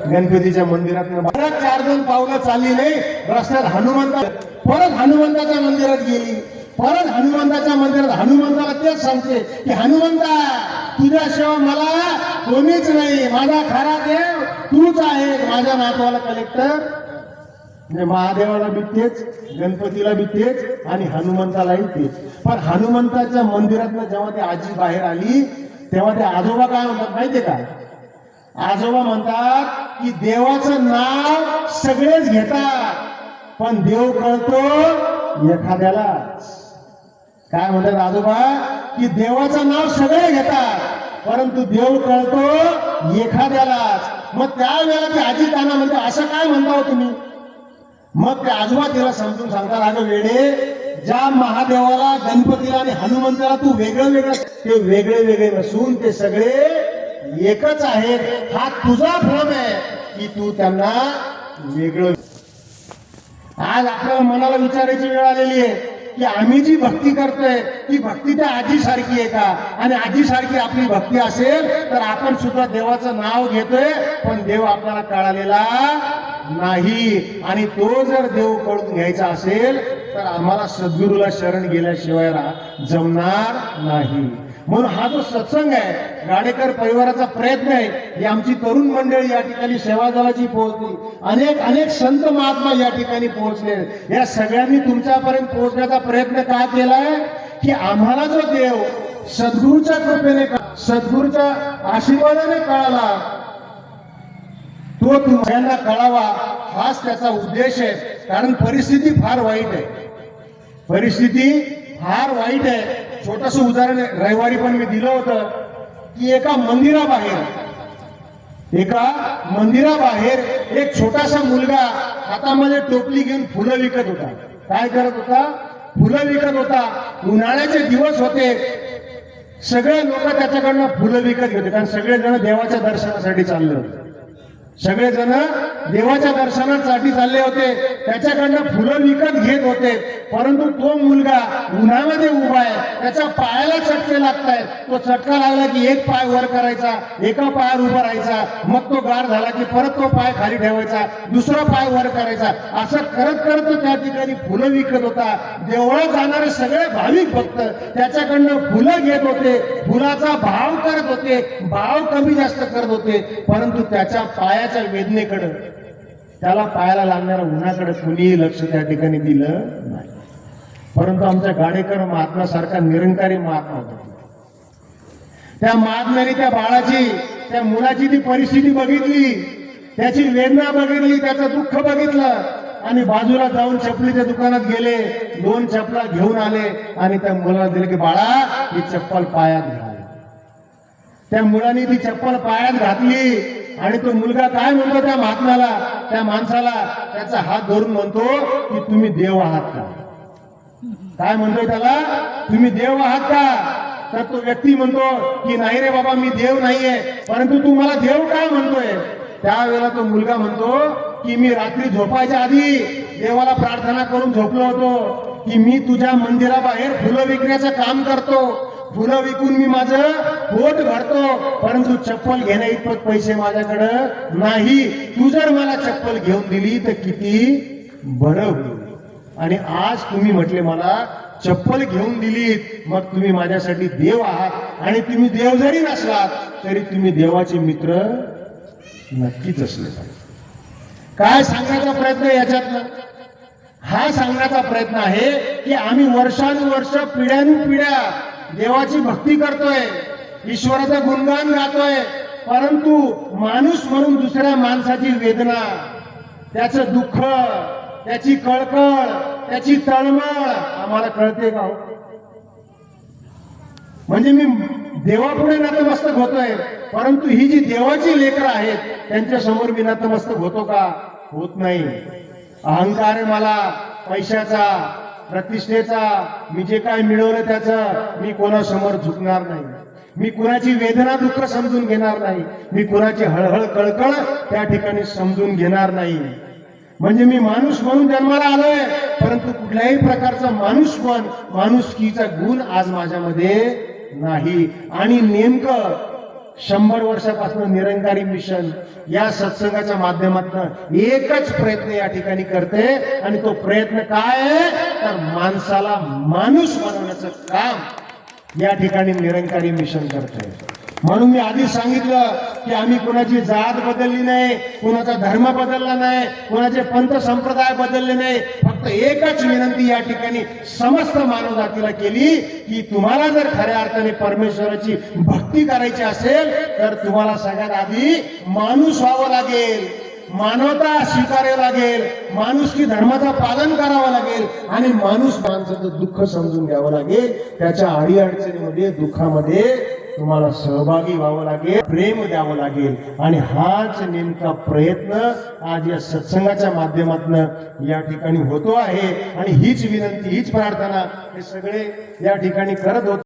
गणपतीच्या मंदिरात परत 4-2 पावलं चालली नाही, रस्त्यात परत हनुमंताच्या मंदिरात गेली, परत हनुमंताच्या मंदिरात हनुमंताला तेच सांगते की हनुमंता, तुझ्याशिवाय मला कोणीच नाही, माझा खरा देव तूच आहे. माझ्या नातवाला कलेक्टर म्हणजे महादेवाला बी तेच, गणपतीला बी तेच आणि हनुमंतालाही तेच. पण हनुमंताच्या मंदिरातनं जेव्हा ती आजी बाहेर आली तेव्हा ते आजोबा काय म्हणतात माहितीये का? आजोबा म्हणतात की देवाचं नाव सगळेच घेतात पण देव कळतो एखाद्यालाच. काय म्हणतात आजोबा? की देवाचं नाव सगळे घेतात परंतु देव कळतो एखाद्यालाच. मग त्यावेळेला ती आजी त्यांना म्हणते असं काय म्हणता हो तुम्ही? मग ते आजोबा तिला समजून सांगतात, अगं वेडे, ज्या महादेवाला, गणपतीला आणि हनुमंताला तू वेगळं वेगळं, ते वेगळे वेगळे नसून ते सगळे एकच आहेत. हा तुझा भ्रम आहे की तू त्यांना वेगळं. आज आपल्याला मनाला विचारायची वेळ आलेली आहे की आम्ही जी भक्ती करतोय ती भक्ती त्या आजी सारखी आहे का? आणि आजी सारखी आपली भक्ती असेल तर आपण सुद्धा देवाचं नाव घेतोय पण देव आपल्याला कळालेला नाही. आणि तो जर देव कळून घ्यायचा असेल तर आम्हाला सद्गुरूला शरण गेल्याशिवाय जमणार नाही. म्हणून हा जो सत्संग आहे, गाडेकर परिवाराचा प्रयत्न आहे, ही आमची तरुण मंडळी या ठिकाणी सेवादलाची पोहोचली, अनेक संत महात्मा या ठिकाणी पोहोचले. या सगळ्यांनी तुमच्यापर्यंत पोहोचण्याचा प्रयत्न का केलाय की आम्हाला जो देव सद्गुरूच्या कृपेने, सद्गुरूच्या आशीर्वादाने कळाला तो तुम्हाला कळावा, हाच त्याचा उद्देश आहे. कारण परिस्थिती फार वाईट आहे, परिस्थिती फार वाईट आहे. छोटस उदाहरण रविवारी पण मी दिलं होतं की एका मंदिराबाहेर एक छोटासा मुलगा हातामध्ये टोपली घेऊन फुलं विकत होता. काय करत होता? फुलं विकत होता. उन्हाळ्याचे दिवस होते, सगळे लोक त्याच्याकडनं फुलं विकत घेते कारण सगळेजण देवाच्या दर्शनासाठी चालले होते, सगळेजण देवाच्या दर्शनासाठी चालले होते, त्याच्याकडनं फुलं विकत घेत होते. परंतु तो मुलगा उन्हामध्ये उभा आहे, त्याच्या पायाला चटके लागतायत. तो चटका लागला की एक पाय वर करायचा, एका पायावर उभा राहायचा, मग तो गार झाला की परत तो पाय खाली ठेवायचा, दुसरा पाय वर करायचा. असं करत करत तो त्या ठिकाणी फुलं विकत होता. देवळात जाणारे सगळे भाविक भक्त त्याच्याकडनं फुलं घेत होते, फुलाचा भाव करत होते, भाव कमी जास्त करत होते. परंतु त्याच्या पायाच्या वेदनेकडे, त्याला पायाला लागणाऱ्या उन्हाकडे कुणीही लक्ष त्या ठिकाणी दिलं नाही. परंतु आमच्या गाडेकर महात्म्यासारखा निरंकारी महात्मा होता. त्या महात्म्याने त्या बाळाची, त्या मुलाची ती परिस्थिती बघितली, त्याची वेदना बघितली, त्याचं दुःख बघितलं आणि बाजूला जाऊन चपलीच्या दुकानात गेले, 2 चपला घेऊन आले आणि त्या मुलाला दिले की बाळा ही चप्पल पायात घाल. त्या मुलाने ती चप्पल पायात घातली आणि तो मुलगा काय म्हणतो त्या महात्म्याला, त्या माणसाला त्याचा हात धरून म्हणतो की तुम्ही देव आहात का? काय म्हणतोय त्याला? तुम्ही देव आहात का? तर तो व्यक्ती म्हणतो की नाही रे बाबा, मी देव नाहीये. परंतु तू मला देव काय म्हणतोय? त्यावेळेला तो मुलगा म्हणतो की मी रात्री झोपायच्या आधी देवाला प्रार्थना करून झोपलो होतो की मी तुझ्या मंदिराबाहेर फुलं विकण्याचं काम करतो, फुलं विकून मी माझं पोट भरतो, परंतु चप्पल घेण्या इतपत पैसे माझ्याकडं नाही. तू जर मला चप्पल घेऊन दिली तर किती बरं होईल. आणि आज तुम्ही म्हटले मला चप्पल घेऊन दिलीत, मग तुम्ही माझ्यासाठी देव आहात. आणि तुम्ही देव जरी नसलात तरी तुम्ही देवाचे मित्र नक्कीच असले पाहिजे. काय सांगण्याचा प्रयत्न याच्यातनं? हा सांगण्याचा प्रयत्न आहे की आम्ही वर्षानुवर्ष, पिढ्यानुपिढ्या देवाची भक्ती करतोय, ईश्वराचं गुणगान गातोय, परंतु माणूस म्हणून दुसऱ्या माणसाची वेदना, त्याचं दुःख, त्याची कळकळ, त्याची तळमळ आम्हाला कळते का? म्हणजे मी देवापुढे नतमस्तक होतोय, परंतु ही जी देवाची लेकरं आहेत त्यांच्या समोर मी नतमस्तक होतो का? होत नाही. अहंकार आहे मला, पैशाचा, प्रतिष्ठेचा, मी जे काय मिळवलं त्याचं मी कोणासमोर झुकणार नाही. मी कुणाची वेदना दुःख समजून घेणार नाही, मी कुणाची हळहळ कळकळ त्या ठिकाणी समजून घेणार नाही. म्हणजे मी माणूस म्हणून जन्माला आलोय, परंतु कुठल्याही प्रकारचा माणुसकीचा गुण आज माझ्यामध्ये नाही. आणि नेमकं 100 वर्षापासून निरंकारी मिशन या सत्संगाच्या माध्यमातून एकच प्रयत्न या ठिकाणी करते, आणि तो प्रयत्न काय आहे तर माणसाला माणूस बनवण्याचं काम या ठिकाणी निरंकारी मिशन करते. म्हणून मी आधी सांगितलं की आम्ही कुणाची जात बदलली नाही, कुणाचा धर्म बदलला नाही, कुणाचे पंथ संप्रदाय बदलले नाही. फक्त एकच विनंती या ठिकाणी समस्त मानव जातीला केली की तुम्हाला जर खऱ्या अर्थाने परमेश्वराची भक्ती करायची असेल तर तुम्हाला सगळ्यात आधी माणूस व्हावं लागेल, मानवता स्वीकारावी लागेल, माणुसकी धर्माचं पालन करावं लागेल, आणि माणूस माणसाचं दुःख समजून घ्यावं लागेल. त्याच्या अडीअडचणीमध्ये दुःखामध्ये तुम्हाला सहभागी व्हावं लागेल, प्रेम द्यावं लागेल. आणि हाच नेमका प्रयत्न आज या सत्संगाच्या माध्यमातून या ठिकाणी होतो आहे. आणि हीच विनंती, हीच प्रार्थना हे सगळे या ठिकाणी करत होते.